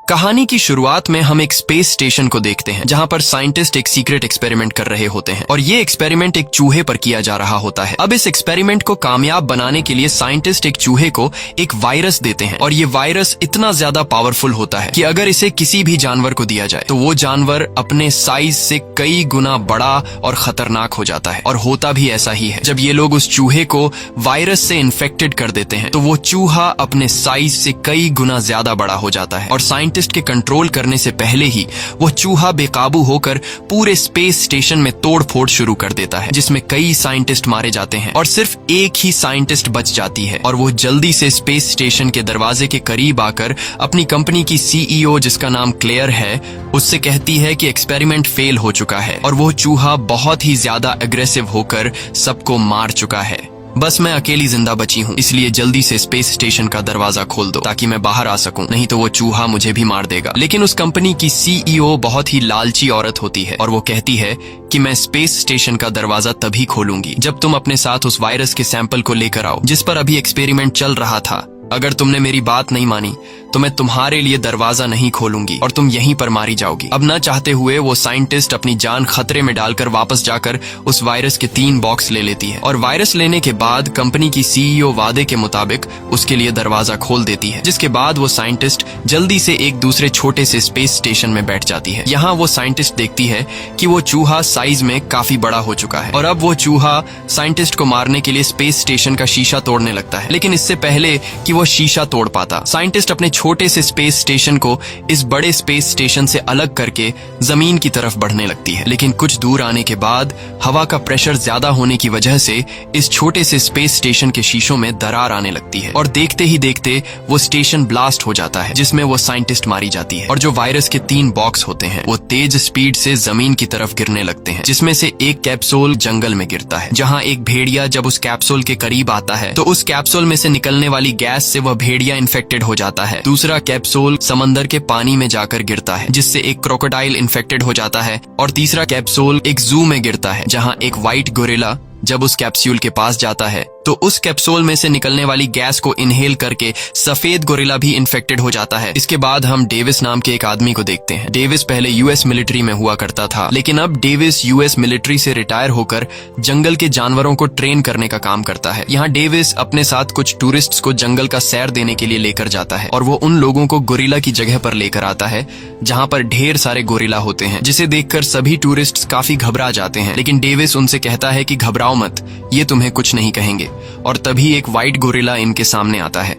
कहानी की शुरुआत में हम एक स्पेस स्टेशन को देखते हैं जहां पर साइंटिस्ट एक सीक्रेट एक्सपेरिमेंट कर रहे होते हैं और ये एक्सपेरिमेंट एक चूहे पर किया जा रहा होता है। अब इस एक्सपेरिमेंट को कामयाब बनाने के लिए साइंटिस्ट एक चूहे को एक वायरस देते हैं और ये वायरस इतना ज्यादा पावरफुल होता है कि अगर इसे किसी भी जानवर को दिया जाए तो वो जानवर अपने साइज से कई गुना बड़ा और खतरनाक हो जाता है। और होता भी ऐसा ही है। जब ये लोग उस चूहे को वायरस से इन्फेक्टेड कर देते हैं तो वो चूहा अपने साइज से कई गुना ज्यादा बड़ा हो जाता है और साइंटिस्ट के कंट्रोल करने से पहले ही वो चूहा बेकाबू होकर पूरे स्पेस स्टेशन में तोड़फोड़ शुरू कर देता है, जिसमें कई साइंटिस्ट मारे जाते हैं और सिर्फ एक ही साइंटिस्ट बच जाती है और वो जल्दी से स्पेस स्टेशन के दरवाजे के करीब आकर अपनी कंपनी की सीईओ, जिसका नाम क्लेयर है, उससे कहती है कि एक्सपेरिमेंट फेल हो चुका है और वो चूहा बहुत ही ज्यादा एग्रेसिव होकर सबको मार चुका है। बस मैं अकेली जिंदा बची हूँ, इसलिए जल्दी से स्पेस स्टेशन का दरवाजा खोल दो ताकि मैं बाहर आ सकूं, नहीं तो वो चूहा मुझे भी मार देगा। लेकिन उस कंपनी की सीईओ बहुत ही लालची औरत होती है और वो कहती है कि मैं स्पेस स्टेशन का दरवाजा तभी खोलूंगी जब तुम अपने साथ उस वायरस के सैंपल को लेकर आओ जिस पर अभी एक्सपेरिमेंट चल रहा था। अगर तुमने मेरी बात नहीं मानी तो मैं तुम्हारे लिए दरवाजा नहीं खोलूंगी और तुम यहीं पर मारी जाओगी। अब न चाहते हुए वो साइंटिस्ट अपनी जान खतरे में डालकर वापस जाकर उस वायरस के 3 बॉक्स ले लेती है और वायरस लेने के बाद कंपनी की सीईओ वादे के मुताबिक उसके लिए दरवाजा खोल देती है, जिसके बाद वो साइंटिस्ट जल्दी से एक दूसरे छोटे से स्पेस स्टेशन में बैठ जाती है। यहाँ वो साइंटिस्ट देखती है कि वो चूहा साइज में काफी बड़ा हो चुका है और अब वो चूहा साइंटिस्ट को मारने के लिए स्पेस स्टेशन का शीशा तोड़ने लगता है। लेकिन इससे पहले कि वो शीशा तोड़ पाता, साइंटिस्ट अपने छोटे से स्पेस स्टेशन को इस बड़े स्पेस स्टेशन से अलग करके जमीन की तरफ बढ़ने लगती है। लेकिन कुछ दूर आने के बाद हवा का प्रेशर ज्यादा होने की वजह से इस छोटे से स्पेस स्टेशन के शीशों में दरार आने लगती है और देखते ही देखते वो स्टेशन ब्लास्ट हो जाता है, जिसमें वो साइंटिस्ट मारी जाती है और जो वायरस के 3 बॉक्स होते हैं वो तेज स्पीड से जमीन की तरफ गिरने लगते हैं, जिसमें से एक कैप्सूल जंगल में गिरता है, जहाँ एक भेड़िया जब उस कैप्सूल के करीब आता है तो उस कैप्सूल में से निकलने वाली गैस से वह भेड़िया इन्फेक्टेड हो जाता है। दूसरा कैप्सूल समंदर के पानी में जाकर गिरता है, जिससे एक क्रोकोडाइल इन्फेक्टेड हो जाता है और तीसरा कैप्सूल एक जू में गिरता है, जहां एक व्हाइट गोरिल्ला जब उस कैप्सूल के पास जाता है तो उस कैप्सूल में से निकलने वाली गैस को इनहेल करके सफेद गोरिल्ला भी इन्फेक्टेड हो जाता है। इसके बाद हम डेविस नाम के एक आदमी को देखते हैं। डेविस पहले यूएस मिलिट्री में हुआ करता था, लेकिन अब डेविस यूएस मिलिट्री से रिटायर होकर जंगल के जानवरों को ट्रेन करने का काम करता है। यहाँ डेविस अपने साथ कुछ टूरिस्ट्स को जंगल का सैर देने के लिए लेकर जाता है और वो उन लोगों को गोरिल्ला की जगह पर लेकर आता है जहाँ पर ढेर सारे गोरिल्ला होते हैं, जिसे देखकर सभी टूरिस्ट्स काफी घबरा जाते हैं। लेकिन डेविस उनसे कहता है कि घबराओ मत, ये तुम्हें कुछ नहीं कहेंगे। और तभी एक व्हाइट गोरिल्ला इनके सामने आता है।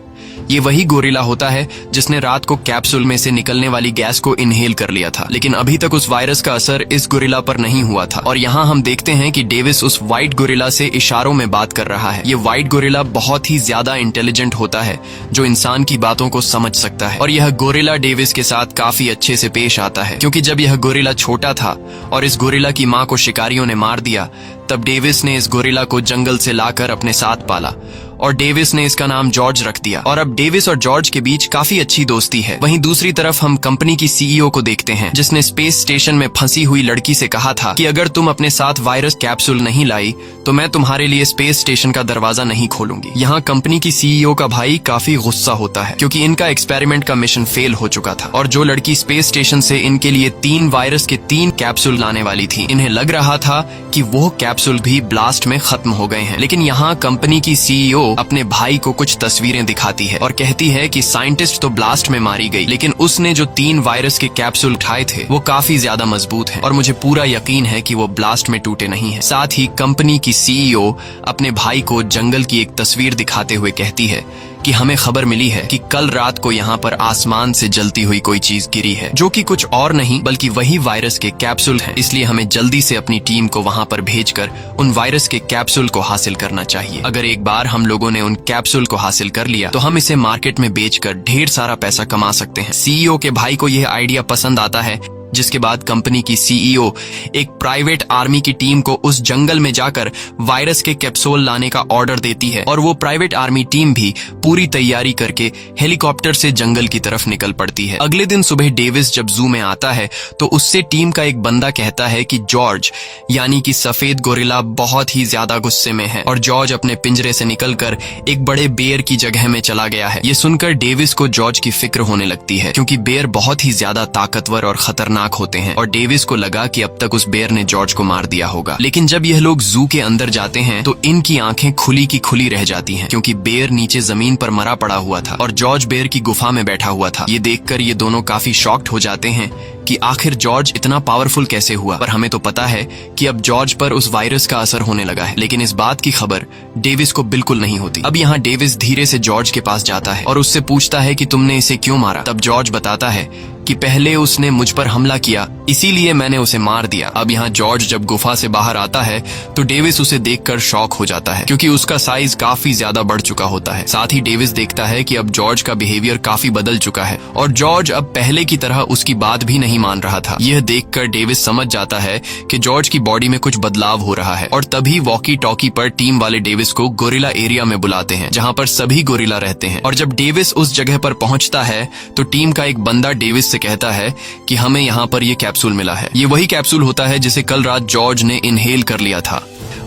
ये वही गोरिल्ला होता है जिसने रात को कैप्सूल में से निकलने वाली गैस को इनहेल कर लिया था, लेकिन अभी तक उस वायरस का असर इस गोरिल्ला पर नहीं हुआ था। और यहाँ हम देखते हैं कि डेविस उस व्हाइट गोरिल्ला से इशारों में बात कर रहा है। ये व्हाइट गोरिल्ला बहुत ही ज्यादा इंटेलिजेंट होता है, जो इंसान की बातों को समझ सकता है। और यह गोरिल्ला डेविस के साथ काफी अच्छे से पेश आता है, क्योंकि जब यह गोरिल्ला छोटा था और इस गोरिल्ला की माँ को शिकारियों ने मार दिया, तब डेविस ने इस गोरिल्ला को जंगल से लाकर अपने साथ पाला और डेविस ने इसका नाम जॉर्ज रख दिया और अब डेविस और जॉर्ज के बीच काफी अच्छी दोस्ती है। वहीं दूसरी तरफ हम कंपनी की सीईओ को देखते हैं, जिसने स्पेस स्टेशन में फंसी हुई लड़की से कहा था कि अगर तुम अपने साथ वायरस कैप्सूल नहीं लाई तो मैं तुम्हारे लिए स्पेस स्टेशन का दरवाजा नहीं खोलूंगी। यहाँ कंपनी की सीईओ का भाई काफी गुस्सा होता है, क्योंकि इनका एक्सपेरिमेंट का मिशन फेल हो चुका था और जो लड़की स्पेस स्टेशन से इनके लिए 3 वायरस के 3 कैप्सूल लाने वाली थी, इन्हें लग रहा था कि वो कैप्सूल भी ब्लास्ट में खत्म हो गए हैं। लेकिन यहाँ कंपनी की सीईओ अपने भाई को कुछ तस्वीरें दिखाती है और कहती है कि साइंटिस्ट तो ब्लास्ट में मारी गई, लेकिन उसने जो 3 वायरस के कैप्सूल उठाए थे वो काफी ज्यादा मजबूत हैं और मुझे पूरा यकीन है कि वो ब्लास्ट में टूटे नहीं हैं। साथ ही कंपनी की सीईओ अपने भाई को जंगल की एक तस्वीर दिखाते हुए कहती है कि हमें खबर मिली है कि कल रात को यहाँ पर आसमान से जलती हुई कोई चीज गिरी है, जो कि कुछ और नहीं बल्कि वही वायरस के कैप्सूल हैं। इसलिए हमें जल्दी से अपनी टीम को वहाँ पर भेजकर उन वायरस के कैप्सूल को हासिल करना चाहिए। अगर एक बार हम लोगों ने उन कैप्सूल को हासिल कर लिया तो हम इसे मार्केट में बेचकर ढेर सारा पैसा कमा सकते हैं। सीईओ के भाई को यह आइडिया पसंद आता है, जिसके बाद कंपनी की सीईओ एक प्राइवेट आर्मी की टीम को उस जंगल में जाकर वायरस के कैप्सूल लाने का ऑर्डर देती है और वो प्राइवेट आर्मी टीम भी पूरी तैयारी करके हेलीकॉप्टर से जंगल की तरफ निकल पड़ती है। अगले दिन सुबह डेविस जब जू में आता है तो उससे टीम का एक बंदा कहता है कि जॉर्ज यानी कि सफेद गोरिल्ला बहुत ही ज्यादा गुस्से में है और जॉर्ज अपने पिंजरे से निकलकर एक बड़े बेर की जगह में चला गया है। ये सुनकर डेविस को जॉर्ज की फिक्र होने लगती है क्योंकि बेर बहुत ही ज्यादा ताकतवर और खतरनाक होते हैं और डेविस को लगा कि अब तक उस बेर ने जॉर्ज को मार दिया होगा। लेकिन जब यह लोग जू के अंदर जाते हैं तो इनकी आंखें खुली की खुली रह जाती हैं क्योंकि बेर नीचे जमीन पर मरा पड़ा हुआ था और जॉर्ज बेर की गुफा में बैठा हुआ था। ये देखकर ये दोनों काफी शॉक्ड हो जाते हैं कि आखिर जॉर्ज इतना पावरफुल कैसे हुआ। पर हमें तो पता है कि अब जॉर्ज पर उस वायरस का असर होने लगा है, लेकिन इस बात की खबर डेविस को बिल्कुल नहीं होती। अब यहाँ डेविस धीरे से जॉर्ज के पास जाता है और उससे पूछता है कि तुमने इसे क्यों मारा। तब जॉर्ज बताता है कि पहले उसने मुझ पर हमला किया इसीलिए मैंने उसे मार दिया। अब यहाँ जॉर्ज जब गुफा से बाहर आता है तो डेविस उसे देखकर शॉक हो जाता है क्योंकि उसका साइज काफी ज्यादा बढ़ चुका होता है। साथ ही डेविस देखता है कि अब जॉर्ज का बिहेवियर काफी बदल चुका है और जॉर्ज अब पहले की तरह उसकी बात भी नहीं मान रहा था। यह देखकर डेविस समझ जाता है कि जॉर्ज की बॉडी में कुछ बदलाव हो रहा है और तभी वॉकी टॉकी पर टीम वाले डेविस को गोरिल्ला एरिया में बुलाते हैं जहाँ पर सभी गोरिल्ला रहते हैं। और जब डेविस उस जगह पर पहुंचता है तो टीम का एक बंदा डेविस से कहता है कि हमें यहाँ पर ये कैप्सूल मिला है। ये वही कैप्सूल होता है जिसे कल रात जॉर्ज ने इनहेल कर लिया था।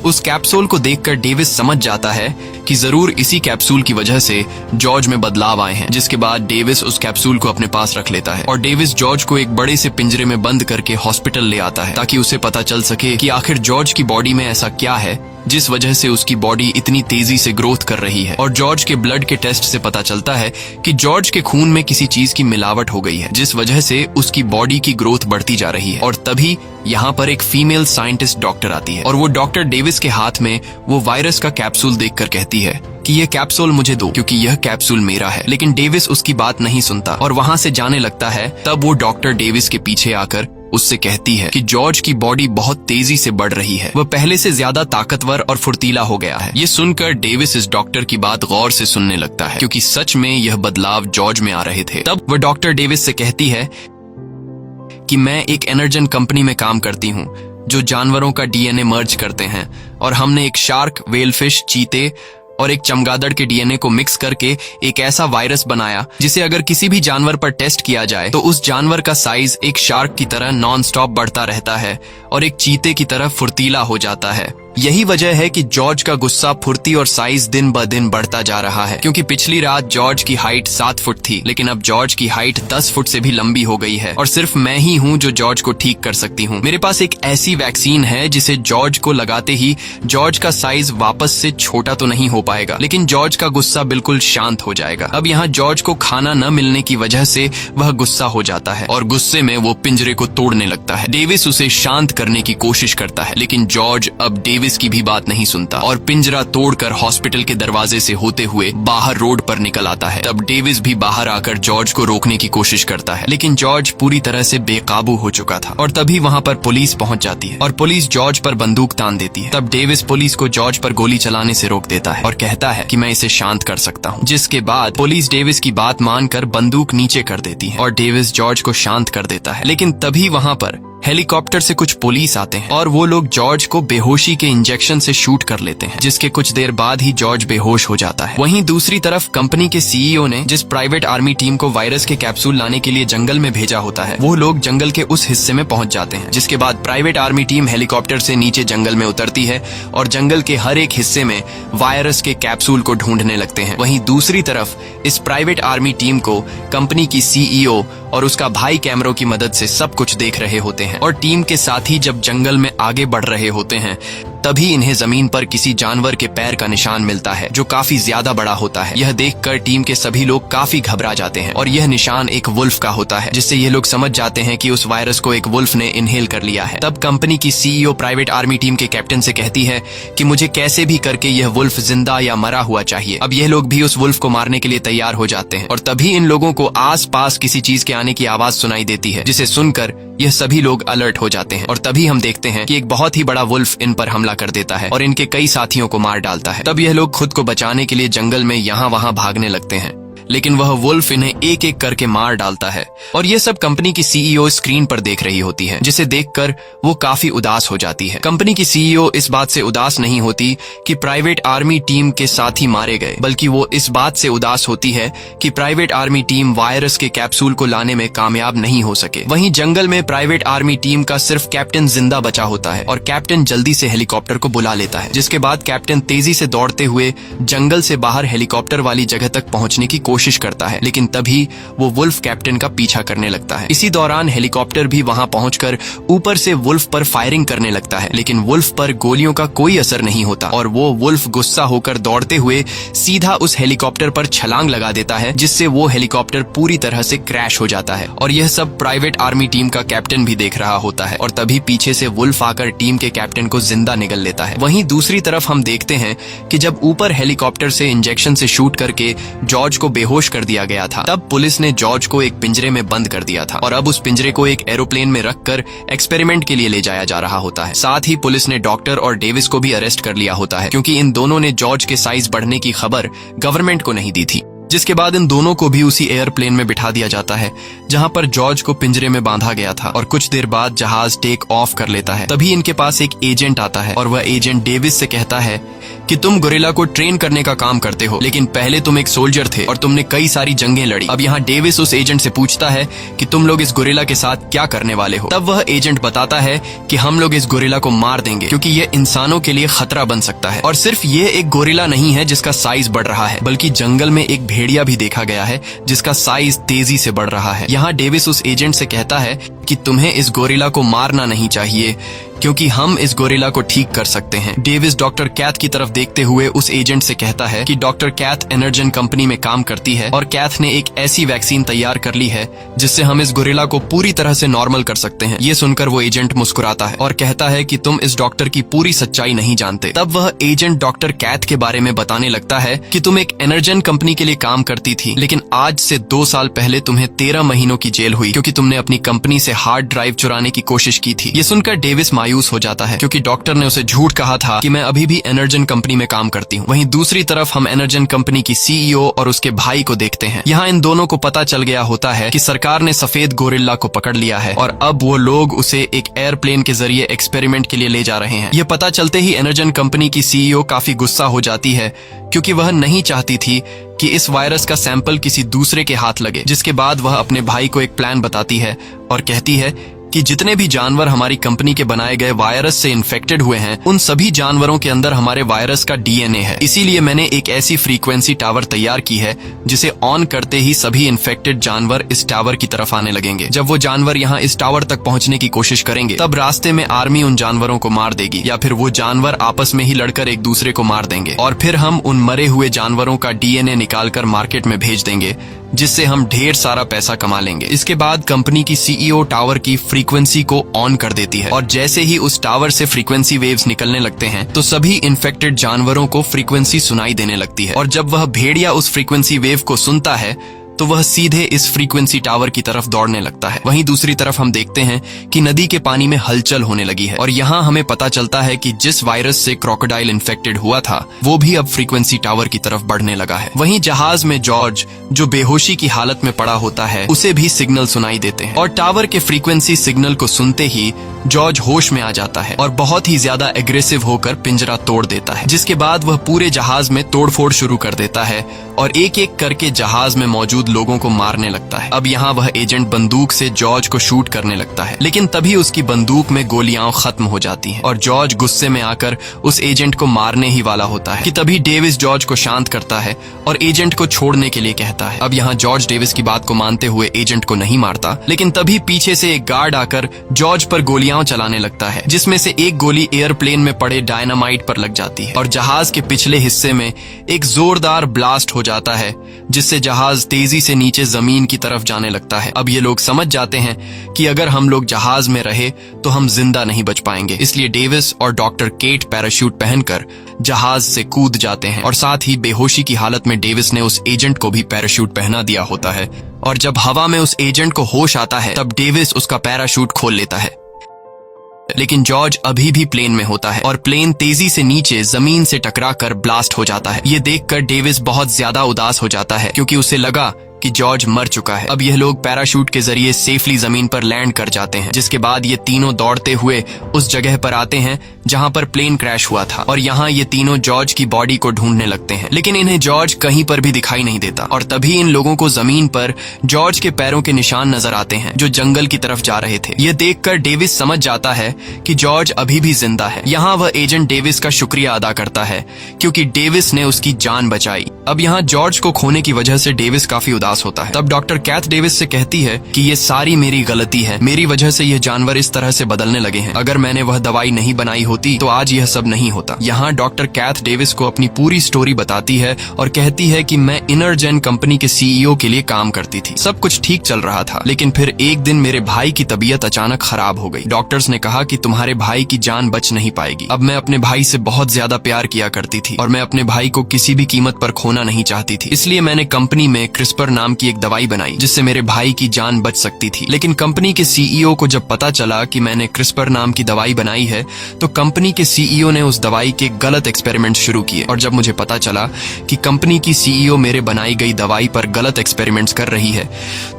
उस कैप्सूल को देखकर डेविस समझ जाता है कि जरूर इसी कैप्सूल की वजह से जॉर्ज में बदलाव आए हैं। जिसके बाद डेविस उस कैप्सूल को अपने पास रख लेता है और डेविस जॉर्ज को एक बड़े से पिंजरे में बंद करके हॉस्पिटल ले आता है ताकि उसे पता चल सके कि आखिर जॉर्ज की बॉडी में ऐसा क्या है जिस वजह से उसकी बॉडी इतनी तेजी से ग्रोथ कर रही है। और जॉर्ज के ब्लड के टेस्ट से पता चलता है कि जॉर्ज के खून में किसी चीज की मिलावट हो गई है जिस वजह से उसकी बॉडी की ग्रोथ बढ़ती जा रही है। और तभी यहाँ पर एक फीमेल साइंटिस्ट डॉक्टर आती है और वो डॉक्टर डेविस के हाथ में वो वायरस का कैप्सूल देखकर कहती है कि यह कैप्सूल मुझे दो क्योंकि यह कैप्सूल मेरा है। लेकिन डेविस उसकी बात नहीं सुनता और वहाँ से जाने लगता है। तब वो डॉक्टर डेविस के पीछे आकर उससे कहती है कि जॉर्ज की बॉडी बहुत तेजी से बढ़ रही है, वह पहले से ज्यादा ताकतवर और फुर्तीला हो गया है। ये सुनकर डेविस इस डॉक्टर की बात गौर से सुनने लगता है क्योंकि सच में यह बदलाव जॉर्ज में आ रहे थे। तब वह डॉक्टर डेविस से कहती है कि मैं एक एनर्जन कंपनी में काम करती हूँ जो जानवरों का डीएनए मर्ज करते हैं और हमने एक शार्क, वेलफिश, चीते और एक चमगादड़ के डीएनए को मिक्स करके एक ऐसा वायरस बनाया जिसे अगर किसी भी जानवर पर टेस्ट किया जाए तो उस जानवर का साइज एक शार्क की तरह नॉन स्टॉप बढ़ता रहता है और एक चीते की तरह फुर्तीला हो जाता है। यही वजह है कि जॉर्ज का गुस्सा, फुर्ती और साइज दिन ब दिन बढ़ता जा रहा है क्योंकि पिछली रात जॉर्ज की हाइट 7 फुट थी लेकिन अब जॉर्ज की हाइट 10 फुट से भी लंबी हो गई है और सिर्फ मैं ही हूँ जो जॉर्ज को ठीक कर सकती हूँ। मेरे पास एक ऐसी वैक्सीन है जिसे जॉर्ज को लगाते ही जॉर्ज का साइज वापस से छोटा तो नहीं हो पाएगा लेकिन जॉर्ज का गुस्सा बिल्कुल शांत हो जाएगा। अब यहाँ जॉर्ज को खाना न मिलने की वजह से वह गुस्सा हो जाता है और गुस्से में वो पिंजरे को तोड़ने लगता है। डेविस उसे शांत करने की कोशिश करता है लेकिन जॉर्ज अब डेविस की भी बात नहीं सुनता और पिंजरा तोड़कर हॉस्पिटल के दरवाजे से होते हुए बाहर रोड पर निकल आता है। तब डेविस भी बाहर आकर जॉर्ज को रोकने की कोशिश करता है लेकिन जॉर्ज पूरी तरह से बेकाबू हो चुका था और तभी वहाँ पर पुलिस पहुँच जाती है और पुलिस जॉर्ज पर बंदूक तान देती है। तब डेविस पुलिस को जॉर्ज पर गोली चलाने से रोक देता है और कहता है कि मैं इसे शांत कर सकता हूँ। जिसके बाद पुलिस डेविस की बात मानकर बंदूक नीचे कर देती है और डेविस जॉर्ज को शांत कर देता है। लेकिन तभी वहाँ पर हेलीकॉप्टर से कुछ पुलिस आते हैं और वो लोग जॉर्ज को बेहोशी के इंजेक्शन से शूट कर लेते हैं जिसके कुछ देर बाद ही जॉर्ज बेहोश हो जाता है। वहीं दूसरी तरफ कंपनी के सीईओ ने जिस प्राइवेट आर्मी टीम को वायरस के कैप्सूल लाने के लिए जंगल में भेजा होता है वो लोग जंगल के उस हिस्से में पहुंच जाते हैं। जिसके बाद प्राइवेट आर्मी टीम हेलीकॉप्टर से नीचे जंगल में उतरती है और जंगल के हर एक हिस्से में वायरस के कैप्सूल को ढूंढने लगते हैं। वहीं दूसरी तरफ इस प्राइवेट आर्मी टीम को कंपनी की सीईओ और उसका भाई कैमरों की मदद से सब कुछ देख रहे होते हैं और टीम के साथी जब जंगल में आगे बढ़ रहे होते हैं तभी इन्हें जमीन पर किसी जानवर के पैर का निशान मिलता है जो काफी ज्यादा बड़ा होता है। यह देखकर टीम के सभी लोग काफी घबरा जाते हैं और यह निशान एक वुल्फ का होता है जिससे ये लोग समझ जाते हैं कि उस वायरस को एक वुल्फ ने इनहेल कर लिया है। तब कंपनी की सीईओ प्राइवेट आर्मी टीम के कैप्टन से कहती है कि मुझे कैसे भी करके यह वुल्फ जिंदा या मरा हुआ चाहिए। अब यह लोग भी उस वुल्फ को मारने के लिए तैयार हो जाते हैं और तभी इन लोगों को आस पास किसी चीज के आने की आवाज सुनाई देती है जिसे सुनकर यह सभी लोग अलर्ट हो जाते हैं और तभी हम देखते हैं कि एक बहुत ही बड़ा वुल्फ इन पर हमला कर देता है और इनके कई साथियों को मार डालता है। तब यह लोग खुद को बचाने के लिए जंगल में यहाँ वहाँ भागने लगते हैं लेकिन वह वुल्फ इन्हें एक एक करके मार डालता है। और ये सब कंपनी की सीईओ स्क्रीन पर देख रही होती है, जिसे देखकर वो काफी उदास हो जाती है। कंपनी की सीईओ इस बात से उदास नहीं होती कि प्राइवेट आर्मी टीम के साथी मारे गए, बल्कि वो इस बात से उदास होती है कि प्राइवेट आर्मी टीम वायरस के कैप्सूल को लाने में कामयाब नहीं हो सके। वहीं जंगल में प्राइवेट आर्मी टीम का सिर्फ कैप्टन जिंदा बचा होता है और कैप्टन जल्दी से हेलीकॉप्टर को बुला लेता है, जिसके बाद कैप्टन तेजी से दौड़ते हुए जंगल से बाहर हेलीकॉप्टर वाली जगह तक पहुंचने की कोशिश करता है, लेकिन तभी वो वुल्फ कैप्टन का पीछा करने लगता है। इसी दौरान हेलीकॉप्टर भी वहां पहुंचकर ऊपर से वुल्फ पर फायरिंग करने लगता है, लेकिन वुल्फ पर गोलियों का कोई असर नहीं होता और वो वुल्फ गुस्सा होकर दौड़ते हुए सीधा उस हेलीकॉप्टर पर छलांग लगा देता है, जिससे वो हेलीकॉप्टर पूरी तरह से क्रैश हो जाता है। और यह सब प्राइवेट आर्मी टीम का कैप्टन भी देख रहा होता है और तभी पीछे से वुल्फ आकर टीम के कैप्टन को जिंदा निगल लेता है। वहीं दूसरी तरफ हम देखते हैं कि जब ऊपर हेलीकॉप्टर से इंजेक्शन से शूट करके जॉर्ज को बेहोश कर दिया गया था, तब पुलिस ने जॉर्ज को एक पिंजरे में बंद कर दिया था और अब उस पिंजरे को एक एरोप्लेन में रखकर एक्सपेरिमेंट के लिए ले जाया जा रहा होता है। साथ ही पुलिस ने डॉक्टर और डेविस को भी अरेस्ट कर लिया होता है, क्योंकि इन दोनों ने जॉर्ज के साइज बढ़ने की खबर गवर्नमेंट को नहीं दी थी। जिसके बाद इन दोनों को भी उसी एयरप्लेन में बिठा दिया जाता है जहां पर जॉर्ज को पिंजरे में बांधा गया था और कुछ देर बाद जहाज टेक ऑफ कर लेता है। तभी इनके पास एक एजेंट आता है और वह एजेंट डेविस से कहता है कि तुम गोरिल्ला को ट्रेन करने का काम करते हो, लेकिन पहले तुम एक सोल्जर थे और तुमने कई सारी जंगें लड़ी। अब यहाँ डेविस उस एजेंट से पूछता है कि तुम लोग इस गोरिल्ला के साथ क्या करने वाले हो। तब वह एजेंट बताता है कि हम लोग इस गोरिल्ला को मार देंगे, क्योंकि ये इंसानों के लिए खतरा बन सकता है। और सिर्फ ये एक गोरिल्ला नहीं है जिसका साइज बढ़ रहा है, बल्कि जंगल में एक भेड़िया भी देखा गया है जिसका साइज तेजी से बढ़ रहा है। यहाँ डेविस उस एजेंट से कहता है कि तुम्हें इस गोरिल्ला को मारना नहीं चाहिए, क्योंकि हम इस गोरिल्ला को ठीक कर सकते हैं। डेविस डॉक्टर कैथ की तरफ देखते हुए उस एजेंट से कहता है कि डॉक्टर कैथ एनर्जन कंपनी में काम करती है और कैथ ने एक ऐसी वैक्सीन तैयार कर ली है जिससे हम इस गोरिल्ला को पूरी तरह से नॉर्मल कर सकते हैं। ये सुनकर वो एजेंट मुस्कुराता है और कहता है कि तुम इस डॉक्टर की पूरी सच्चाई नहीं जानते। तब वह एजेंट डॉक्टर कैथ के बारे में बताने लगता है कि तुम एक एनर्जन कंपनी के लिए काम करती थी, लेकिन आज से 2 साल पहले तुम्हें 13 महीनों की जेल हुई, क्योंकि तुमने अपनी कंपनी से हार्ड ड्राइव चुराने की कोशिश की थी। ये सुनकर डेविस मायूस हो जाता है, क्योंकि डॉक्टर ने उसे झूठ कहा था कि मैं अभी भी एनर्जन कंपनी में काम करती हूँ। वहीं दूसरी तरफ हम एनर्जन कंपनी की सीईओ और उसके भाई को देखते हैं। यहाँ इन दोनों को पता चल गया होता है कि सरकार ने सफेद गोरिल्ला को पकड़ लिया है और अब वो लोग उसे एक एयरप्लेन के जरिए एक्सपेरिमेंट के लिए ले जा रहे हैं। ये पता चलते ही एनर्जन कंपनी की सीईओ काफी गुस्सा हो जाती है, क्योंकि वह नहीं चाहती थी कि इस वायरस का सैंपल किसी दूसरे के हाथ लगे। जिसके बाद वह अपने भाई को एक प्लान बताती है और कहती है कि जितने भी जानवर हमारी कंपनी के बनाए गए वायरस से इन्फेक्टेड हुए हैं, उन सभी जानवरों के अंदर हमारे वायरस का डीएनए है। इसीलिए मैंने एक ऐसी फ्रीक्वेंसी टावर तैयार की है जिसे ऑन करते ही सभी इन्फेक्टेड जानवर इस टावर की तरफ आने लगेंगे। जब वो जानवर यहाँ इस टावर तक पहुँचने की कोशिश करेंगे, तब रास्ते में आर्मी उन जानवरों को मार देगी या फिर वो जानवर आपस में ही लड़कर एक दूसरे को मार देंगे और फिर हम उन मरे हुए जानवरों का डीएनए निकालकर मार्केट में भेज देंगे, जिससे हम ढेर सारा पैसा कमा लेंगे। इसके बाद कंपनी की सीईओ टावर की फ्रीक्वेंसी को ऑन कर देती है और जैसे ही उस टावर से फ्रीक्वेंसी वेव्स निकलने लगते हैं, तो सभी इन्फेक्टेड जानवरों को फ्रीक्वेंसी सुनाई देने लगती है। और जब वह भेड़िया उस फ्रीक्वेंसी वेव को सुनता है, तो वह सीधे इस फ्रीक्वेंसी टावर की तरफ दौड़ने लगता है। वहीं दूसरी तरफ हम देखते हैं कि नदी के पानी में हलचल होने लगी है और यहाँ हमें पता चलता है कि जिस वायरस से क्रोकोडाइल इन्फेक्टेड हुआ था, वो भी अब फ्रीक्वेंसी टावर की तरफ बढ़ने लगा है। वहीं जहाज में जॉर्ज, जो बेहोशी की हालत में पड़ा होता है, उसे भी सिग्नल सुनाई देते हैं और टावर के फ्रीक्वेंसी सिग्नल को सुनते ही जॉर्ज होश में आ जाता है और बहुत ही ज्यादा एग्रेसिव होकर पिंजरा तोड़ देता है। जिसके बाद वह पूरे जहाज में तोड़फोड़ शुरू कर देता है और एक एक करके जहाज में मौजूद लोगों को मारने लगता है। अब यहाँ वह एजेंट बंदूक से जॉर्ज को शूट करने लगता है, लेकिन तभी उसकी बंदूक में गोलियां खत्म हो जाती हैं और जॉर्ज गुस्से में आकर उस एजेंट को मारने ही वाला होता है कि तभी डेविस जॉर्ज को शांत करता है और एजेंट को छोड़ने के लिए कहता है। अब यहाँ जॉर्ज डेविस की बात को मानते हुए एजेंट को नहीं मारता, लेकिन तभी पीछे से एक गार्ड आकर जॉर्ज पर गोलियां चलाने लगता है, जिसमें से एक गोली एयरप्लेन में पड़े डायनामाइट पर लग जाती है और जहाज के पिछले हिस्से में एक जोरदार ब्लास्ट हो जाता है, जिससे जहाज तेजी से नीचे जमीन की तरफ जाने लगता है। अब ये लोग समझ जाते हैं कि अगर हम लोग जहाज में रहे तो हम जिंदा नहीं बच पाएंगे, इसलिए डेविस और डॉक्टर केट पैराशूट पहनकर जहाज से कूद जाते हैं और साथ ही बेहोशी की हालत में डेविस ने उस एजेंट को भी पैराशूट पहना दिया होता है और जब हवा में उस एजेंट को होश आता है, तब डेविस उसका पैराशूट खोल लेता है लेकिन जॉर्ज अभी भी प्लेन में होता है और प्लेन तेजी से नीचे जमीन से टकराकर ब्लास्ट हो जाता है। ये देखकर डेविस बहुत ज्यादा उदास हो जाता है क्योंकि उसे लगा कि जॉर्ज मर चुका है। अब यह लोग पैराशूट के जरिए सेफली जमीन पर लैंड कर जाते हैं, जिसके बाद ये तीनों दौड़ते हुए उस जगह पर आते हैं जहां पर प्लेन क्रैश हुआ था और यहाँ ये तीनों जॉर्ज की बॉडी को ढूंढने लगते हैं, लेकिन इन्हें जॉर्ज कहीं पर भी दिखाई नहीं देता। और तभी इन लोगों को जमीन पर जॉर्ज के पैरों के निशान नजर आते हैं जो जंगल की तरफ जा रहे थे। यह देखकर डेविस समझ जाता है कि जॉर्ज अभी भी जिंदा है। यहाँ वह एजेंट डेविस का शुक्रिया अदा करता है क्योंकि डेविस ने उसकी जान बचाई। अब यहाँ जॉर्ज को खोने की वजह से डेविस काफी उदास होता है। तब डॉक्टर कैथ डेविस से कहती है कि ये सारी मेरी गलती है, मेरी वजह से ये जानवर इस तरह से बदलने लगे हैं। अगर मैंने वह दवाई नहीं बनाई होती तो आज यह सब नहीं होता। यहाँ डॉक्टर कैथ डेविस को अपनी पूरी स्टोरी बताती है और कहती है कि मैं इनरजेन कंपनी के सीईओ के लिए काम करती थी। सब कुछ ठीक चल रहा था, लेकिन फिर एक दिन मेरे भाई की तबीयत अचानक खराब हो गई। डॉक्टर्स ने कहा कि तुम्हारे भाई की जान बच नहीं पाएगी। अब मैं अपने भाई से बहुत ज्यादा प्यार किया करती थी और मैं अपने भाई को किसी भी कीमत पर खोना नहीं चाहती थी, इसलिए मैंने कंपनी में क्रिस्पर नाम की एक दवाई बनाई जिससे मेरे भाई की जान बच सकती थी। लेकिन कंपनी के सीईओ को जब पता चला कि मैंने क्रिस्पर नाम की दवाई बनाई है तो कंपनी के सीईओ ने उस दवाई के गलत एक्सपेरिमेंट शुरू किए। और जब मुझे पता चला कि कंपनी की सीईओ मेरे बनाई गई दवाई पर गलत एक्सपेरिमेंट्स कर रही है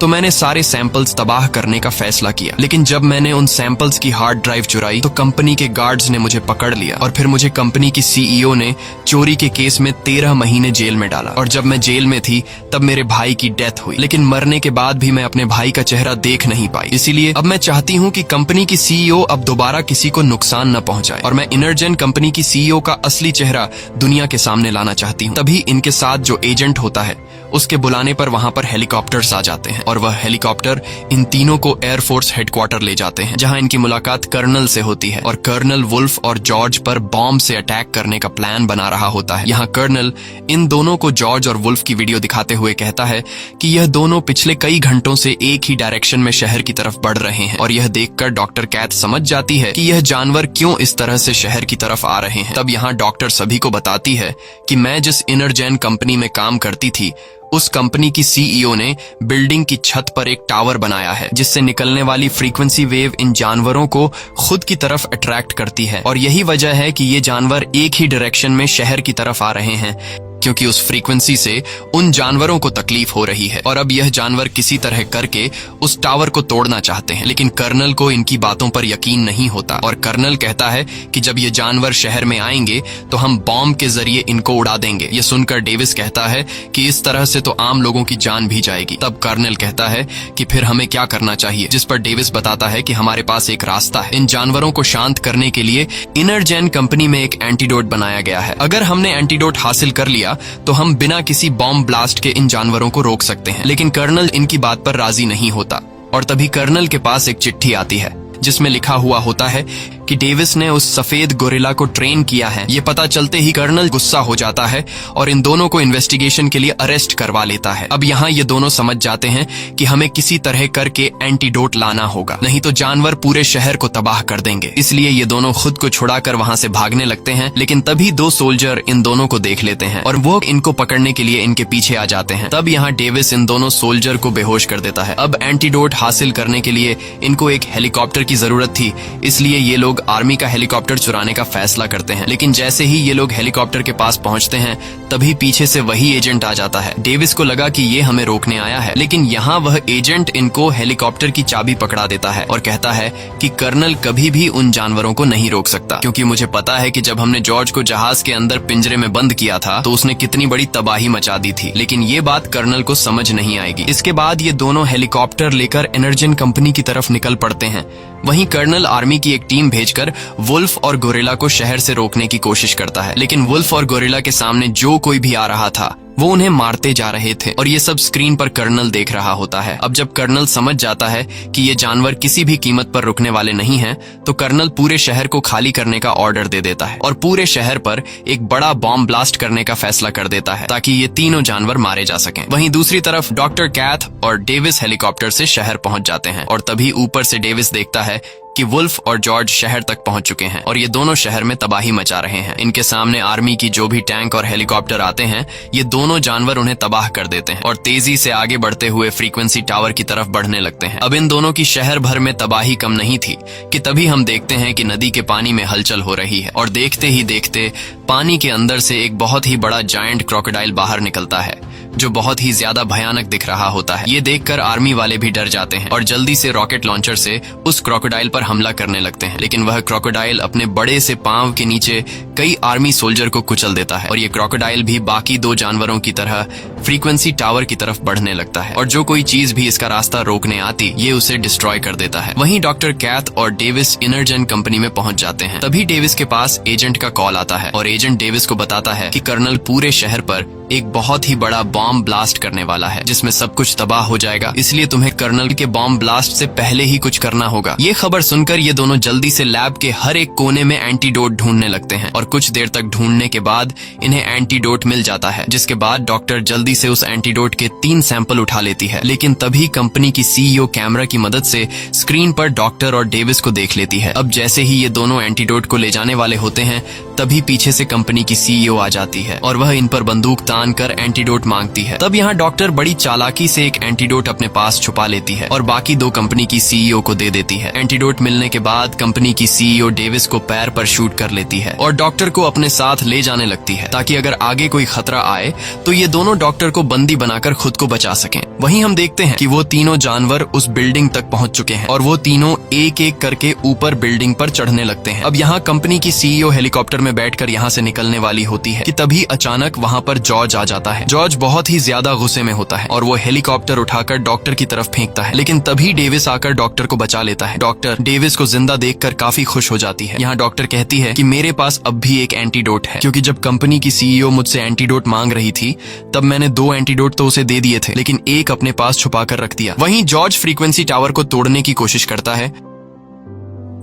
तो मैंने सारे सैंपल्स तबाह करने का फैसला किया। लेकिन जब मैंने उन सैंपल्स की हार्ड ड्राइव चुराई तो कंपनी के गार्ड्स ने मुझे पकड़ लिया और फिर मुझे कंपनी की सीईओ ने चोरी के केस में 13 महीने जेल में डाला। और जब मैं जेल में थी तब मेरे भाई की डेथ हुई, लेकिन मरने के बाद भी मैं अपने भाई का चेहरा देख नहीं पाई। इसीलिए अब मैं चाहती हूँ कि कंपनी की सीईओ अब दोबारा किसी को नुकसान न पहुंचाए और मैं इनरजेन कंपनी की सीईओ का असली चेहरा दुनिया के सामने लाना चाहती हूँ। तभी इनके साथ जो एजेंट होता है उसके बुलाने पर वहां पर हेलीकॉप्टर्स आ जाते हैं और वह हेलीकॉप्टर इन तीनों को एयरफोर्स हेडक्वार्टर ले जाते हैं जहां इनकी मुलाकात कर्नल से होती है और कर्नल वुल्फ और जॉर्ज पर बॉम्ब से अटैक करने का प्लान बना रहा होता है। यहाँ कर्नल इन दोनों को जॉर्ज और वुल्फ की वीडियो दिखाते हुए कहता है कि यह दोनों पिछले कई घंटों से एक ही डायरेक्शन में शहर की तरफ बढ़ रहे हैं और यह देखकर डॉक्टर कैथ समझ जाती है कि यह जानवर क्यों इस तरह से शहर की तरफ आ रहे हैं। तब यहाँ डॉक्टर सभी को बताती है कि मैं जिस इनरजेन कंपनी में काम करती थी उस कंपनी की सीईओ ने बिल्डिंग की छत पर एक टावर बनाया है जिससे निकलने वाली फ्रीक्वेंसी वेव इन जानवरों को खुद की तरफ अट्रैक्ट करती है और यही वजह है कि ये जानवर एक ही डायरेक्शन में शहर की तरफ आ रहे हैं क्योंकि उस फ्रीक्वेंसी से उन जानवरों को तकलीफ हो रही है। और अब यह जानवर किसी तरह करके उस टावर को तोड़ना चाहते हैं, लेकिन कर्नल को इनकी बातों पर यकीन नहीं होता और कर्नल कहता है कि जब ये जानवर शहर में आएंगे तो हम बॉम्ब के जरिए इनको उड़ा देंगे। ये सुनकर डेविस कहता है कि इस तरह से तो आम लोगों की जान भी जाएगी। तब कर्नल कहता है कि फिर हमें क्या करना चाहिए, जिस पर डेविस बताता है कि हमारे पास एक रास्ता है। इन जानवरों को शांत करने के लिए इनरजेन कंपनी में एक एंटीडोट बनाया गया है। अगर हमने एंटीडोट हासिल कर लिया तो हम बिना किसी बॉम्ब ब्लास्ट के इन जानवरों को रोक सकते हैं। लेकिन कर्नल इनकी बात पर राजी नहीं होता और तभी कर्नल के पास एक चिट्ठी आती है जिसमें लिखा हुआ होता है कि डेविस ने उस सफेद गोरिल्ला को ट्रेन किया है। ये पता चलते ही कर्नल गुस्सा हो जाता है और इन दोनों को इन्वेस्टिगेशन के लिए अरेस्ट करवा लेता है। अब यहाँ ये दोनों समझ जाते हैं कि हमें किसी तरह करके एंटीडोट लाना होगा, नहीं तो जानवर पूरे शहर को तबाह कर देंगे। इसलिए ये दोनों खुद को छुड़ाकर वहाँ से भागने लगते हैं, लेकिन तभी 2 सोल्जर इन दोनों को देख लेते हैं और वो इनको पकड़ने के लिए इनके पीछे आ जाते हैं। तब यहाँ डेविस इन दोनों सोल्जर को बेहोश कर देता है। अब एंटीडोट हासिल करने के लिए इनको एक हेलीकॉप्टर की जरूरत थी, इसलिए ये लोग आर्मी का हेलीकॉप्टर चुराने का फैसला करते हैं। लेकिन जैसे ही ये लोग हेलीकॉप्टर के पास पहुंचते हैं तभी पीछे से वही एजेंट आ जाता है। डेविस को लगा कि ये हमें रोकने आया है, लेकिन यहाँ वह एजेंट इनको हेलीकॉप्टर की चाबी पकड़ा देता है और कहता है कि कर्नल कभी भी उन जानवरों को नहीं रोक सकता, क्योंकि मुझे पता है कि जब हमने जॉर्ज को जहाज के अंदर पिंजरे में बंद किया था तो उसने कितनी बड़ी तबाही मचा दी थी। लेकिन ये बात कर्नल को समझ नहीं आएगी। इसके बाद ये दोनों हेलीकॉप्टर लेकर इनरजेन कंपनी की तरफ निकल पड़ते हैं। वहीं कर्नल आर्मी की एक टीम भेजकर वुल्फ और गोरिल्ला को शहर से रोकने की कोशिश करता है, लेकिन वुल्फ और गोरिल्ला के सामने जो कोई भी आ रहा था वो उन्हें मारते जा रहे थे और ये सब स्क्रीन पर कर्नल देख रहा होता है। अब जब कर्नल समझ जाता है कि ये जानवर किसी भी कीमत पर रुकने वाले नहीं हैं, तो कर्नल पूरे शहर को खाली करने का ऑर्डर दे देता है और पूरे शहर पर एक बड़ा बॉम्ब ब्लास्ट करने का फैसला कर देता है ताकि ये तीनों जानवर मारे जा सकें। वहीं दूसरी तरफ डॉक्टर कैथ और डेविस हेलीकॉप्टर से शहर पहुंच जाते हैं और तभी ऊपर से डेविस देखता है कि वुल्फ और जॉर्ज शहर तक पहुंच चुके हैं और ये दोनों शहर में तबाही मचा रहे हैं। इनके सामने आर्मी की जो भी टैंक और हेलीकॉप्टर आते हैं, ये दोनों जानवर उन्हें तबाह कर देते हैं और तेजी से आगे बढ़ते हुए फ्रीक्वेंसी टावर की तरफ बढ़ने लगते हैं। अब इन दोनों की शहर भर में तबाही कम नहीं थी कि तभी हम देखते हैं कि नदी के पानी में हलचल हो रही है और देखते ही देखते पानी के अंदर से एक बहुत ही बड़ा जायंट क्रोकोडाइल बाहर निकलता है, जो बहुत ही ज्यादा भयानक दिख रहा होता है। ये देखकर आर्मी वाले भी डर जाते हैं और जल्दी से रॉकेट लॉन्चर से उस क्रोकोडाइल पर हमला करने लगते हैं, लेकिन वह क्रोकोडाइल अपने बड़े से पांव के नीचे कई आर्मी सोल्जर को कुचल देता है और ये क्रोकोडाइल भी बाकी दो जानवरों की तरह फ्रीक्वेंसी टावर की तरफ बढ़ने लगता है और जो कोई चीज भी इसका रास्ता रोकने आती, ये उसे डिस्ट्रॉय कर देता है। वहीं डॉक्टर कैथ और डेविस इनरजन कंपनी में पहुंच जाते हैं। तभी डेविस के पास एजेंट का कॉल आता है और एजेंट डेविस को बताता है कि कर्नल पूरे शहर पर एक बहुत ही बड़ा बॉम्ब ब्लास्ट करने वाला है, जिसमें सब कुछ तबाह हो जाएगा, इसलिए तुम्हें कर्नल के बॉम्ब ब्लास्ट से पहले ही कुछ करना होगा। ये खबर सुनकर ये दोनों जल्दी से लैब के हर एक कोने में एंटीडोट ढूंढने लगते हैं और कुछ देर तक ढूंढने के बाद इन्हें एंटीडोट मिल जाता है, जिसके बाद डॉक्टर जल्दी से उस एंटीडोट के 3 सैंपल उठा लेती है। लेकिन तभी कंपनी की सीईओ कैमरा की मदद से स्क्रीन पर डॉक्टर और डेविस को देख लेती है। अब जैसे ही ये दोनों एंटीडोट को ले जाने वाले होते हैं, तभी पीछे से कंपनी की सीईओ आ जाती है और वह इन पर बंदूक तान कर एंटीडोट मांगती है। तब यहाँ डॉक्टर बड़ी चालाकी से एक एंटीडोट अपने पास छुपा लेती है और बाकी दो कंपनी की सीईओ को दे देती है। एंटीडोट मिलने के बाद कंपनी की सीईओ डेविस को पैर पर शूट कर लेती है और डॉक्टर को अपने साथ ले जाने लगती है, ताकि अगर आगे कोई खतरा आए तो ये दोनों डॉक्टर को बंदी बनाकर खुद को बचा सकें। वहीं हम देखते हैं कि वो तीनों जानवर उस बिल्डिंग तक पहुंच चुके हैं और वो तीनों एक एक करके ऊपर बिल्डिंग पर चढ़ने लगते हैं। अब यहाँ कंपनी की सीईओ हेलीकॉप्टर में बैठकर यहाँ से निकलने वाली होती है कि तभी अचानक वहाँ पर जॉर्ज आ जाता है। जॉर्ज बहुत ही ज्यादा गुस्से में होता है और वो हेलीकॉप्टर उठाकर डॉक्टर की तरफ फेंकता है, लेकिन तभी डेविस आकर डॉक्टर को बचा लेता है। डॉक्टर डेविस को जिंदा देखकर काफी खुश हो जाती है। यहाँ डॉक्टर कहती है कि मेरे पास अब भी एक एंटीडोट है, क्योंकि जब कंपनी की सीईओ मुझसे एंटीडोट मांग रही थी तब मैंने 2 एंटीडोट तो उसे दे दिए थे, लेकिन एक अपने पास छुपा कर रख दिया। वहीं जॉर्ज फ्रीक्वेंसी टावर को तोड़ने की कोशिश करता है,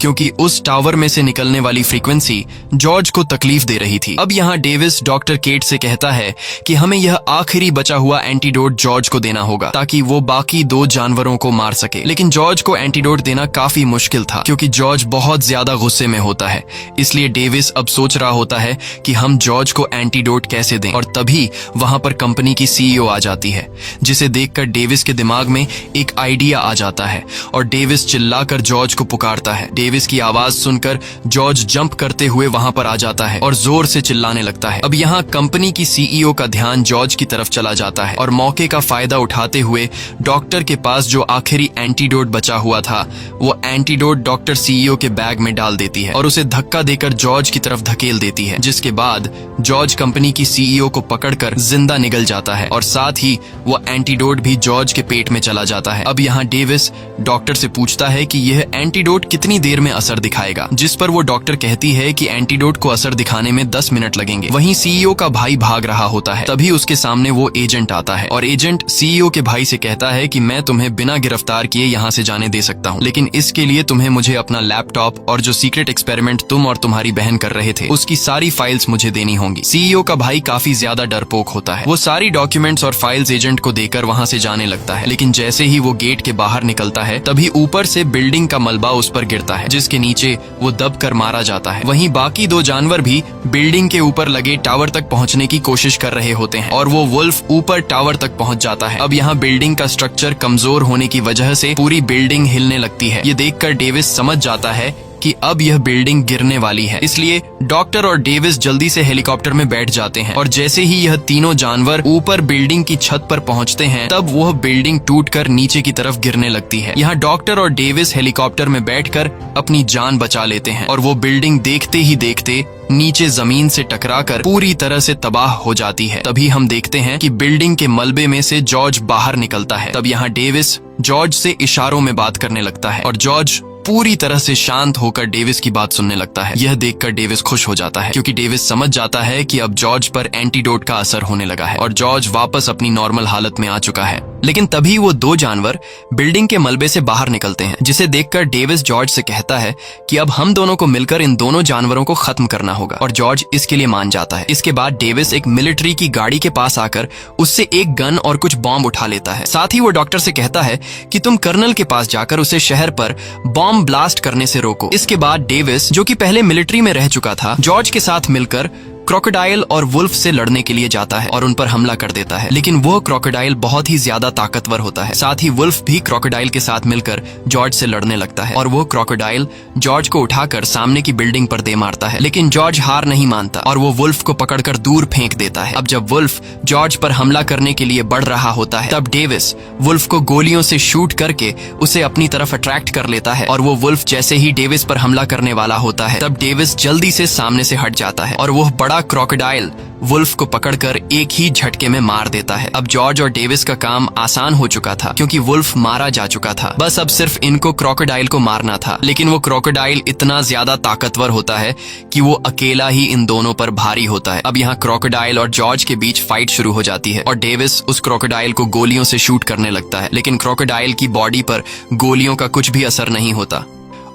क्योंकि उस टावर में से निकलने वाली फ्रीक्वेंसी जॉर्ज को तकलीफ दे रही थी। अब यहाँ डेविस डॉक्टर केट से कहता है कि हमें यह आखिरी बचा हुआ एंटीडोट जॉर्ज को देना होगा, ताकि वो बाकी 2 जानवरों को मार सके। लेकिन जॉर्ज को एंटीडोट देना काफी मुश्किल था, क्योंकि जॉर्ज बहुत ज्यादा गुस्से में होता है। इसलिए डेविस अब सोच रहा होता है कि हम जॉर्ज को एंटीडोट कैसे दें, और तभी वहां पर कंपनी की सीईओ आ जाती है, जिसे देखकर डेविस के दिमाग में एक आइडिया आ जाता है और डेविस चिल्लाकर जॉर्ज को पुकारता है। डेविस की आवाज सुनकर जॉर्ज जंप करते हुए वहां पर आ जाता है और जोर से चिल्लाने लगता है। अब यहाँ कंपनी की सीईओ का ध्यान जॉर्ज की तरफ चला जाता है और मौके का फायदा उठाते हुए डॉक्टर के पास जो आखिरी एंटीडोट बचा हुआ था, वो एंटीडोट डॉक्टर सीईओ के बैग में डाल देती है और उसे धक्का देकर जॉर्ज की तरफ धकेल देती है, जिसके बाद जॉर्ज कंपनी की सीईओ को पकड़कर जिंदा निकल जाता है और साथ ही वो एंटीडोट भी जॉर्ज के पेट में चला जाता है। अब यहाँ डेविस डॉक्टर से पूछता है कि यह एंटीडोट कितनी देर में असर दिखाएगा, जिस पर वो डॉक्टर कहती है कि एंटीडोट को असर दिखाने में 10 मिनट लगेंगे। वहीं सीईओ का भाई भाग रहा होता है, तभी उसके सामने वो एजेंट आता है और एजेंट सीईओ के भाई से कहता है कि मैं तुम्हें बिना गिरफ्तार किए यहाँ से जाने दे सकता हूँ, लेकिन इसके लिए तुम्हें मुझे अपना लैपटॉप और जो सीक्रेट एक्सपेरिमेंट तुम और तुम्हारी बहन कर रहे थे उसकी सारी फाइल्स मुझे देनी होंगी। सीईओ का भाई काफी ज्यादा डरपोक होता है। वो सारी डॉक्यूमेंट्स और फाइल्स एजेंट को देकर वहाँ से जाने लगता है, लेकिन जैसे ही वो गेट के बाहर निकलता है तभी ऊपर से बिल्डिंग का मलबा उस पर गिरता है, जिसके नीचे वो दब कर मारा जाता है। वहीं बाकी 2 जानवर भी बिल्डिंग के ऊपर लगे टावर तक पहुंचने की कोशिश कर रहे होते हैं और वो वुल्फ ऊपर टावर तक पहुंच जाता है। अब यहाँ बिल्डिंग का स्ट्रक्चर कमजोर होने की वजह से पूरी बिल्डिंग हिलने लगती है। ये देखकर डेविस समझ जाता है कि अब यह बिल्डिंग गिरने वाली है, इसलिए डॉक्टर और डेविस जल्दी से हेलीकॉप्टर में बैठ जाते हैं और जैसे ही यह तीनों जानवर ऊपर बिल्डिंग की छत पर पहुंचते हैं तब वह बिल्डिंग टूटकर नीचे की तरफ गिरने लगती है। यहाँ डॉक्टर और डेविस हेलीकॉप्टर में बैठकर अपनी जान बचा लेते हैं और वो बिल्डिंग देखते ही देखते नीचे जमीन से टकराकर पूरी तरह से तबाह हो जाती है। तभी हम देखते हैं कि बिल्डिंग के मलबे में से जॉर्ज बाहर निकलता है। तब यहाँ डेविस जॉर्ज से इशारों में बात करने लगता है और जॉर्ज पूरी तरह से शांत होकर डेविस की बात सुनने लगता है। यह देखकर डेविस खुश हो जाता है, क्योंकि डेविस समझ जाता है कि अब जॉर्ज पर एंटीडोट का असर होने लगा है और जॉर्ज वापस अपनी नॉर्मल हालत में आ चुका है। लेकिन तभी वो 2 जानवर बिल्डिंग के मलबे से बाहर निकलते हैं, जिसे देखकर डेविस जॉर्ज से कहता है कि अब हम दोनों को मिलकर इन दोनों जानवरों को खत्म करना होगा और जॉर्ज इसके लिए मान जाता है। इसके बाद डेविस एक मिलिट्री की गाड़ी के पास आकर उससे एक गन और कुछ बॉम्ब उठा लेता है। साथ ही वो डॉक्टर से कहता है कि तुम कर्नल के पास जाकर उसे शहर पर बॉम्ब बॉम्ब ब्लास्ट करने से रोको। इसके बाद डेविस, जो कि पहले मिलिट्री में रह चुका था, जॉर्ज के साथ मिलकर क्रोकोडाइल और वुल्फ से लड़ने के लिए जाता है और उन पर हमला कर देता है। लेकिन वह क्रोकोडाइल बहुत ही ज्यादा ताकतवर होता है। साथ ही वुल्फ भी क्रोकोडाइल के साथ मिलकर जॉर्ज से लड़ने लगता है और वो क्रोकोडाइल जॉर्ज को उठाकर सामने की बिल्डिंग पर दे मारता है। लेकिन जॉर्ज हार नहीं मानता और वो वुल्फ को पकड़कर दूर फेंक देता है। अब जब वुल्फ जॉर्ज पर हमला करने के लिए बढ़ रहा होता है, तब डेविस वुल्फ को गोलियों से शूट करके उसे अपनी तरफ अट्रैक्ट कर लेता है और वो वुल्फ जैसे ही डेविस पर हमला करने वाला होता है, तब डेविस जल्दी से सामने से हट जाता है और वो बड़ा क्रोकोडाइल वुल्फ को पकड़कर एक ही झटके में मार देता है। अब जॉर्ज और डेविस का काम आसान हो चुका था क्योंकि वुल्फ मारा जा चुका था। बस अब सिर्फ इनको क्रोकोडाइल को मारना था। लेकिन वो क्रोकोडाइल इतना ज्यादा ताकतवर होता है कि वो अकेला ही इन दोनों पर भारी होता है। अब यहाँ क्रोकोडाइल और जॉर्ज के बीच फाइट शुरू हो जाती है और डेविस उस क्रोकोडाइल को गोलियों से शूट करने लगता है। लेकिन क्रोकोडाइल की बॉडी पर गोलियों का कुछ भी असर नहीं होता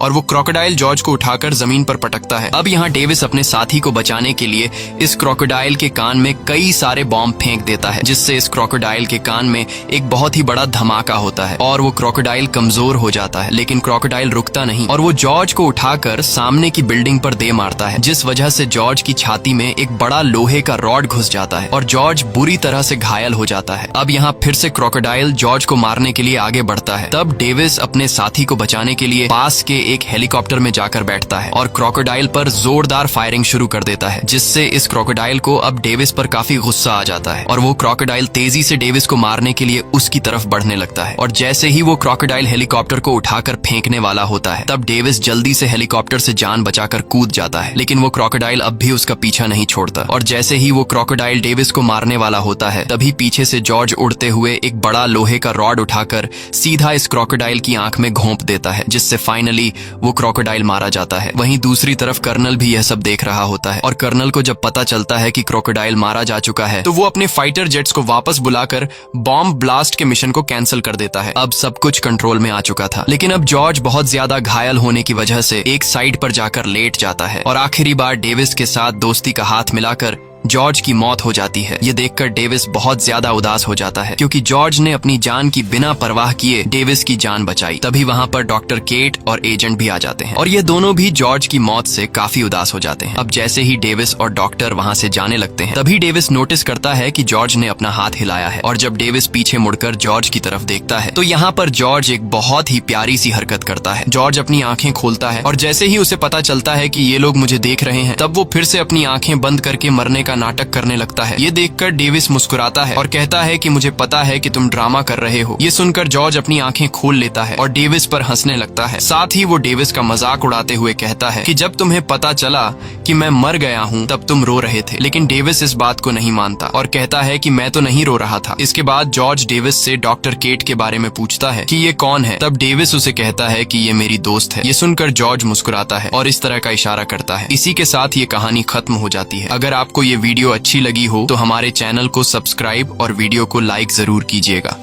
और वो क्रोकोडाइल जॉर्ज को उठाकर जमीन पर पटकता है। अब यहाँ डेविस अपने साथी को बचाने के लिए इस क्रोकोडाइल के कान में कई सारे बॉम्ब फेंक देता है, जिससे इस क्रोकोडाइल के कान में एक बहुत ही बड़ा धमाका होता है और वो क्रोकोडाइल कमजोर हो जाता है। लेकिन क्रोकोडाइल रुकता नहीं और वो जॉर्ज को उठाकर सामने की बिल्डिंग पर दे मारता है, जिस वजह से जॉर्ज की छाती में एक बड़ा लोहे का रॉड घुस जाता है और जॉर्ज बुरी तरह से घायल हो जाता है। अब यहाँ फिर से क्रोकोडाइल जॉर्ज को मारने के लिए आगे बढ़ता है। तब डेविस अपने साथी को बचाने के लिए पास के एक हेलीकॉप्टर में जाकर बैठता है और क्रोकोडाइल पर जोरदार फायरिंग शुरू कर देता है, जिससे इस क्रोकोडाइल को अब डेविस पर काफी गुस्सा आ जाता है और वो क्रोकोडाइल तेजी से डेविस को मारने के लिए उसकी तरफ बढ़ने लगता है। और जैसे ही वो क्रोकोडाइल हेलीकॉप्टर को उठाकर फेंकने वाला होता है, तब डेविस जल्दी से हेलीकॉप्टर से जान बचाकर कूद जाता है। लेकिन वो क्रोकोडाइल अब भी उसका पीछा नहीं छोड़ता और जैसे ही वो क्रोकोडाइल डेविस को मारने वाला होता है, तभी पीछे से जॉर्ज उड़ते हुए एक बड़ा लोहे का रॉड उठाकर सीधा इस क्रोकोडाइल की आंख में घोंप देता है, जिससे फाइनली वो क्रोकोडाइल मारा जाता है। वहीं दूसरी तरफ कर्नल भी यह सब देख रहा होता है और कर्नल को जब पता चलता है कि क्रोकोडाइल मारा जा चुका है, तो वो अपने फाइटर जेट्स को वापस बुलाकर बॉम्ब ब्लास्ट के मिशन को कैंसिल कर देता है। अब सब कुछ कंट्रोल में आ चुका था। लेकिन अब जॉर्ज बहुत ज्यादा घायल होने की वजह से एक साइड पर जाकर लेट जाता है और आखिरी बार डेविस के साथ दोस्ती का हाथ मिलाकर जॉर्ज की मौत हो जाती है। ये देखकर डेविस बहुत ज्यादा उदास हो जाता है क्योंकि जॉर्ज ने अपनी जान की बिना परवाह किए डेविस की जान बचाई। तभी वहाँ पर डॉक्टर केट और एजेंट भी आ जाते हैं और ये दोनों भी जॉर्ज की मौत से काफी उदास हो जाते हैं। अब जैसे ही डेविस और डॉक्टर वहाँ से जाने लगते हैं, तभी डेविस नोटिस करता है कि जॉर्ज ने अपना हाथ हिलाया है और जब डेविस पीछे मुड़कर जॉर्ज की तरफ देखता है, तो यहाँ पर जॉर्ज एक बहुत ही प्यारी सी हरकत करता है। जॉर्ज अपनी आंखें खोलता है और जैसे ही उसे पता चलता है कि ये लोग मुझे देख रहे हैं, तब वो फिर से अपनी आंखें बंद करके मरने का नाटक करने लगता है। ये देखकर डेविस मुस्कुराता है और कहता है कि मुझे पता है कि तुम ड्रामा कर रहे हो। ये सुनकर जॉर्ज अपनी आंखें खोल लेता है और डेविस पर हंसने लगता है। साथ ही वो डेविस का मजाक उड़ाते हुए कहता है कि जब तुम्हें पता चला कि मैं मर गया हूँ, तब तुम रो रहे थे। लेकिन डेविस इस बात को नहीं मानता और कहता है कि मैं तो नहीं रो रहा था। इसके बाद जॉर्ज डेविस से डॉक्टर केट के बारे में पूछता है कि ये कौन है। तब डेविस उसे कहता है कि ये मेरी दोस्त है। ये सुनकर जॉर्ज मुस्कुराता है और इस तरह का इशारा करता है। इसी के साथ ये कहानी खत्म हो जाती है। अगर आपको ये वीडियो अच्छी लगी हो तो हमारे चैनल को सब्सक्राइब और वीडियो को लाइक जरूर कीजिएगा।